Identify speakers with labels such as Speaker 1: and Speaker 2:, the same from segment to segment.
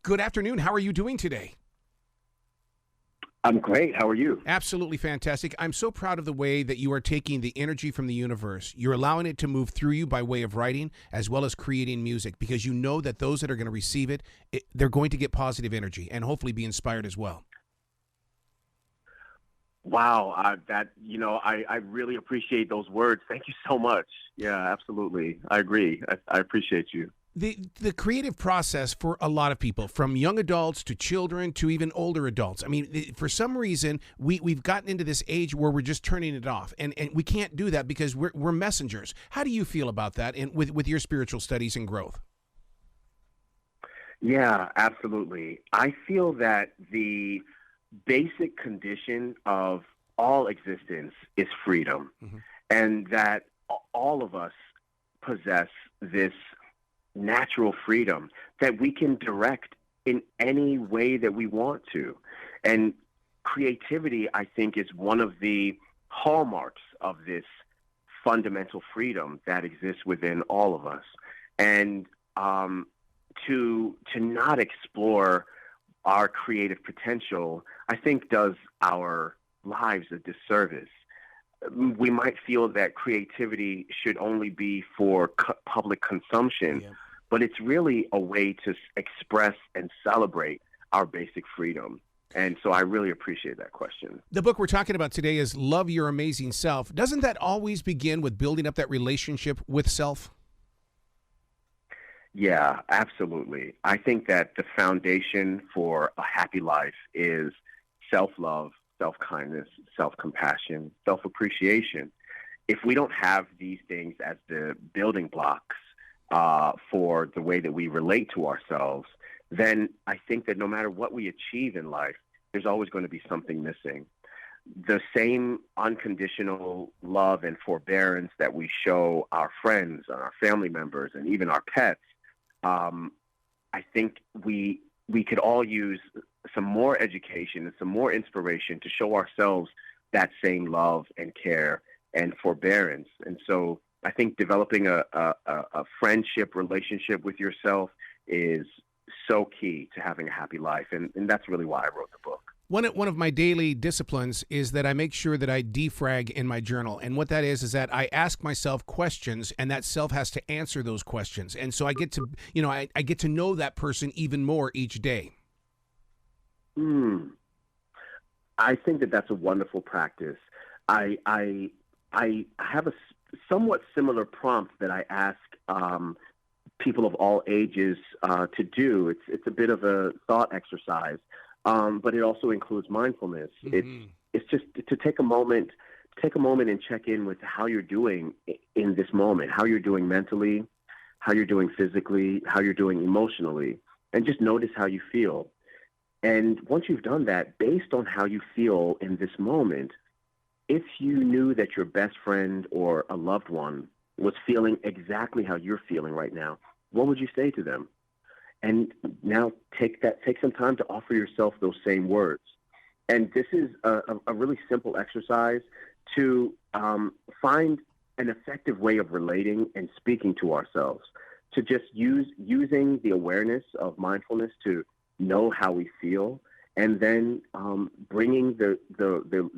Speaker 1: Good afternoon. How are you doing today?
Speaker 2: I'm great. How are you?
Speaker 1: Absolutely fantastic. I'm so proud of the way that you are taking the energy from the universe. You're allowing it to move through you by way of writing as well as creating music, because you know that those that are going to receive they're going to get positive energy and hopefully be inspired as well.
Speaker 2: Wow, I really appreciate those words. Thank you so much. Yeah, absolutely. I agree. I appreciate you.
Speaker 1: The creative process for a lot of people, from young adults to children to even older adults. I mean, for some reason, we've gotten into this age where we're just turning it off, and we can't do that because we're messengers. How do you feel about that and with your spiritual studies and growth?
Speaker 2: Yeah, absolutely. I feel that the basic condition of all existence is freedom,
Speaker 1: Mm-hmm.
Speaker 2: and that all of us possess this natural freedom that we can direct in any way that we want to. And creativity, I think, is one of the hallmarks of this fundamental freedom that exists within all of us. And to not explore our creative potential, I think, does our lives a disservice. We might feel that creativity should only be for public consumption,
Speaker 1: Yeah.
Speaker 2: but it's really a way to express and celebrate our basic freedom. And so I really appreciate that question.
Speaker 1: The book we're talking about today is Love Your Amazing Self. Doesn't that always begin with building up that relationship with self?
Speaker 2: Yeah, absolutely. I think that the foundation for a happy life is self-love, self-kindness, self-compassion, self-appreciation. If we don't have these things as the building blocks for the way that we relate to ourselves, then I think that no matter what we achieve in life, there's always going to be something missing. The same unconditional love and forbearance that we show our friends and our family members and even our pets, I think we could all use some more education and some more inspiration to show ourselves that same love and care and forbearance. And so I think developing a friendship relationship with yourself is so key to having a happy life. And that's really why I wrote the book.
Speaker 1: One of my daily disciplines is that I make sure that I defrag in my journal. And what that is that I ask myself questions, and that self has to answer those questions. And so I get to, I get to know that person even more each day.
Speaker 2: I think that that's a wonderful practice. I have a somewhat similar prompt that I ask people of all ages to do. It's a bit of a thought exercise, but it also includes mindfulness.
Speaker 1: Mm-hmm.
Speaker 2: It's just to take a moment and check in with how you're doing in this moment, how you're doing mentally, how you're doing physically, how you're doing emotionally, and just notice how you feel. And once you've done that, based on how you feel in this moment, if you knew that your best friend or a loved one was feeling exactly how you're feeling right now, what would you say to them? And now take some time to offer yourself those same words. And this is a really simple exercise to find an effective way of relating and speaking to ourselves, to just using the awareness of mindfulness to know how we feel, and then bringing the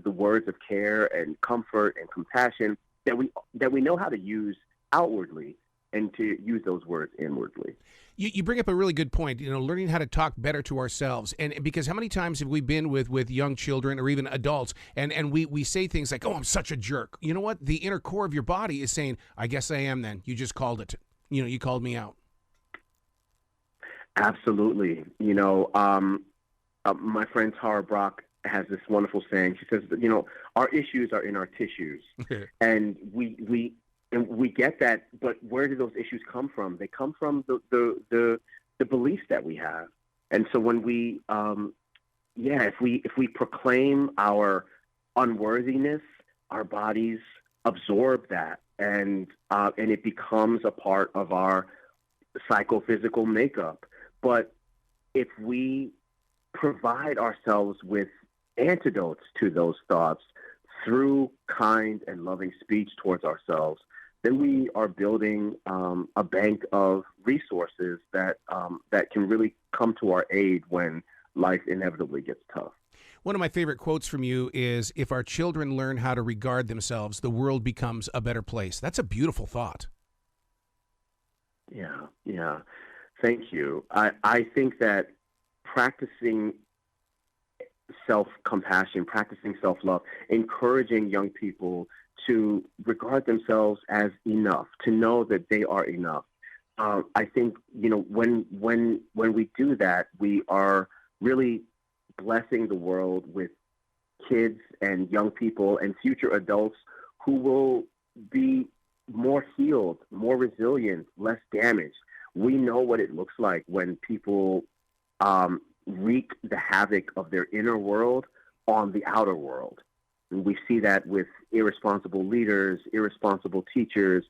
Speaker 2: words of care and comfort and compassion that we know how to use outwardly, and to use those words inwardly.
Speaker 1: You bring up a really good point, learning how to talk better to ourselves. And because how many times have we been with young children or even adults, and we say things like, oh, I'm such a jerk. You know what? The inner core of your body is saying, I guess I am then. You just called it. You called me out.
Speaker 2: Absolutely. My friend Tara Brock has this wonderful saying. She says, our issues are in our tissues. And we get that, but where do those issues come from? They come from the beliefs that we have. And so when if we proclaim our unworthiness, our bodies absorb that, and it becomes a part of our psychophysical makeup. But if we provide ourselves with antidotes to those thoughts through kind and loving speech towards ourselves, then we are building a bank of resources that that can really come to our aid when life inevitably gets tough.
Speaker 1: One of my favorite quotes from you is, if our children learn how to regard themselves, the world becomes a better place. That's a beautiful thought.
Speaker 2: Yeah, yeah. Thank you. I think that practicing self-compassion, practicing self-love, encouraging young people to regard themselves as enough, to know that they are enough. I think, when we do that, we are really blessing the world with kids and young people and future adults who will be more healed, more resilient, less damaged. We know what it looks like when people wreak the havoc of their inner world on the outer world. And we see that with irresponsible leaders, irresponsible teachers,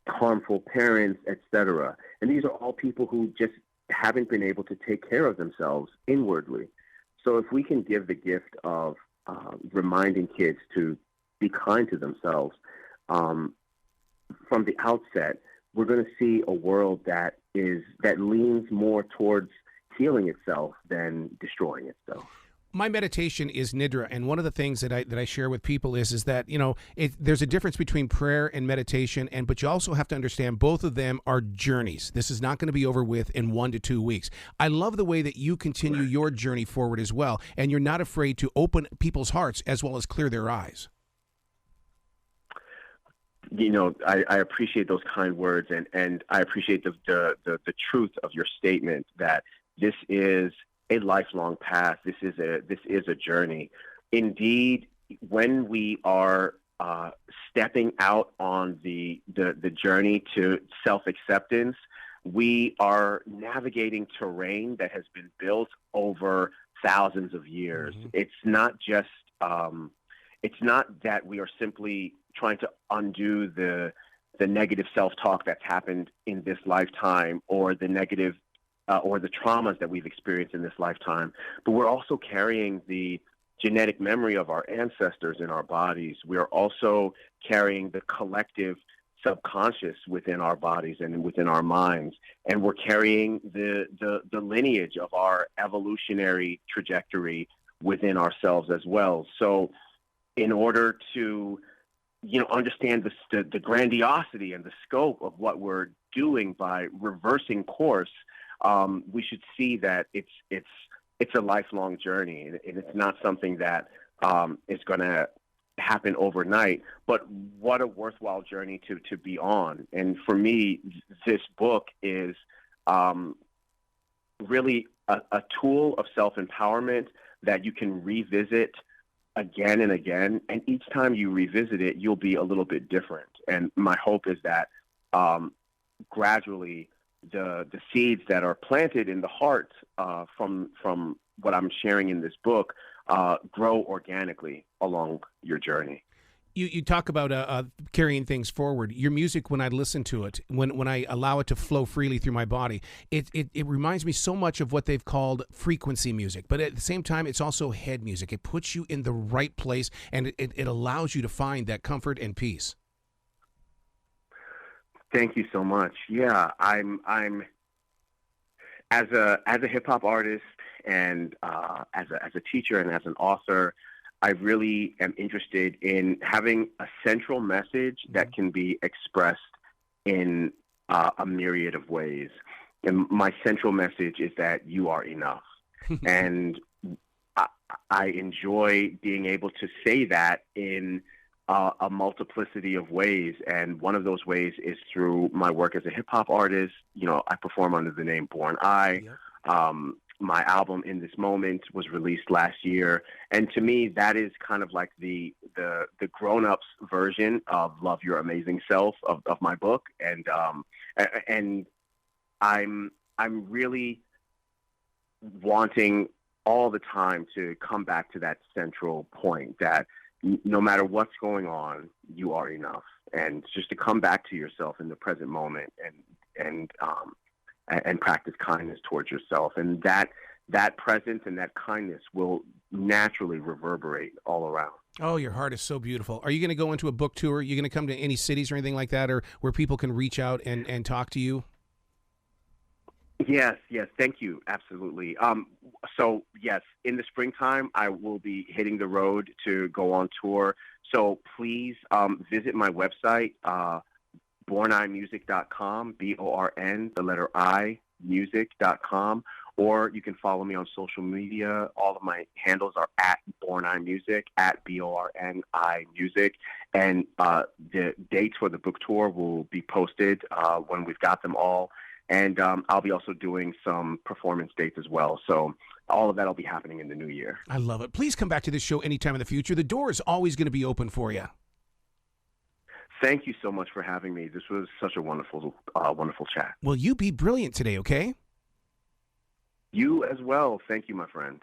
Speaker 2: harmful parents, etc. And these are all people who just haven't been able to take care of themselves inwardly. So if we can give the gift of reminding kids to be kind to themselves from the outset, we're going to see a world that leans more towards healing itself than destroying itself.
Speaker 1: My meditation is nidra, and one of the things that I share with people is that there's a difference between prayer and meditation, but you also have to understand both of them are journeys. This is not going to be over with in 1 to 2 weeks. I love the way that you continue your journey forward as well, and you're not afraid to open people's hearts as well as clear their eyes.
Speaker 2: I appreciate those kind words, and I appreciate the truth of your statement that this is a lifelong path. This is a journey. Indeed, when we are stepping out on the journey to self-acceptance, we are navigating terrain that has been built over thousands of years. Mm-hmm. It's not that we are simply trying to undo the negative self-talk that's happened in this lifetime, or the negative or the traumas that we've experienced in this lifetime, but we're also carrying the genetic memory of our ancestors in our bodies. We are also carrying the collective subconscious within our bodies and within our minds, and we're carrying the lineage of our evolutionary trajectory within ourselves as well. So in order to understand the grandiosity and the scope of what we're doing by reversing course, we should see that it's a lifelong journey, and it's not something that is going to happen overnight. But what a worthwhile journey to be on. And for me, this book is really a tool of self-empowerment that you can revisit again and again. And each time you revisit it, you'll be a little bit different. And my hope is that gradually the seeds that are planted in the heart from what I'm sharing in this book grow organically along your journey.
Speaker 1: You talk about carrying things forward. Your music, when I listen to it, when I allow it to flow freely through my body, it reminds me so much of what they've called frequency music. But at the same time, it's also head music. It puts you in the right place, and it allows you to find that comfort and peace.
Speaker 2: Thank you so much. Yeah, I'm as a hip hop artist and as a teacher and as an author, I really am interested in having a central message that can be expressed in a myriad of ways. And my central message is that you are enough. And I enjoy being able to say that in a multiplicity of ways. And one of those ways is through my work as a hip hop artist. I perform under the name Born I. Yep. My album In This Moment was released last year. And to me, that is kind of like the grown-ups version of Love Your Amazing Self of my book. And I'm really wanting all the time to come back to that central point that no matter what's going on, you are enough. And just to come back to yourself in the present moment and practice kindness towards yourself. And that presence and that kindness will naturally reverberate all around.
Speaker 1: Oh, your heart is so beautiful. Are you going to go into a book tour? Are you going to come to any cities or anything like that, or where people can reach out and talk to you?
Speaker 2: Yes, yes, thank you. Absolutely. So yes, in the springtime, I will be hitting the road to go on tour. So please visit my website, bornimusic.com, BORN, the letter I, music.com, or you can follow me on social media. All of my handles are at bornimusic, at BORNI music, and the dates for the book tour will be posted when we've got them all. And I'll be also doing some performance dates as well. So all of that will be happening in the new year.
Speaker 1: I love it. Please come back to this show anytime in the future. The door is always going to be open for you.
Speaker 2: Thank you so much for having me. This was such a wonderful, wonderful chat.
Speaker 1: Well, you be brilliant today, okay?
Speaker 2: You as well. Thank you, my friend.